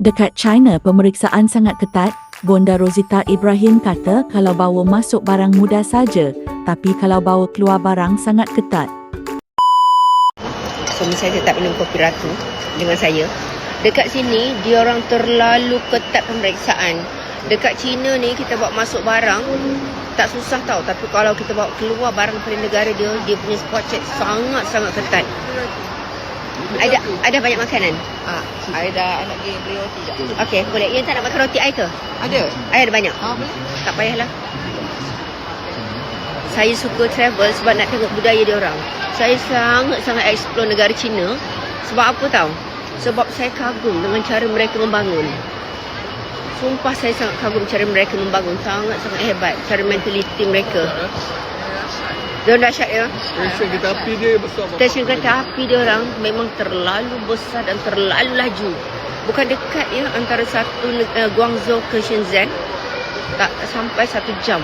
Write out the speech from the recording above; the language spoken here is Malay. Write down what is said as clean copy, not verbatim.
Dekat China, pemeriksaan sangat ketat. Bonda Rosita Ibrahim kata kalau bawa masuk barang mudah saja, tapi kalau bawa keluar barang sangat ketat. Suami saya tak minum kopi ratu dengan saya. Dekat sini, dia orang terlalu ketat pemeriksaan. Dekat China ni, kita bawa masuk barang, tak susah tau. Tapi kalau kita bawa keluar barang dari negara dia, dia punya spot check sangat-sangat ketat. Ada banyak makanan? Ada nak pergi beli roti tak? Okey, boleh. Yang tak nak makan roti air ke? Ada. Air ada banyak? Boleh. Tak payahlah. Saya suka travel sebab nak tengok budaya dia orang. Saya sangat-sangat explore negara China. Sebab apa tahu? Sebab saya kagum dengan cara mereka membangun. Sumpah saya sangat kagum cara mereka membangun. Sangat-sangat hebat cara mentaliti mereka. Dia dahsyat ya. Stesen kereta api dia besar. Stesen kereta api dia orang memang terlalu besar dan terlalu laju. Bukan dekat ya, antara satu Guangzhou ke Shenzhen. Tak sampai 1 jam.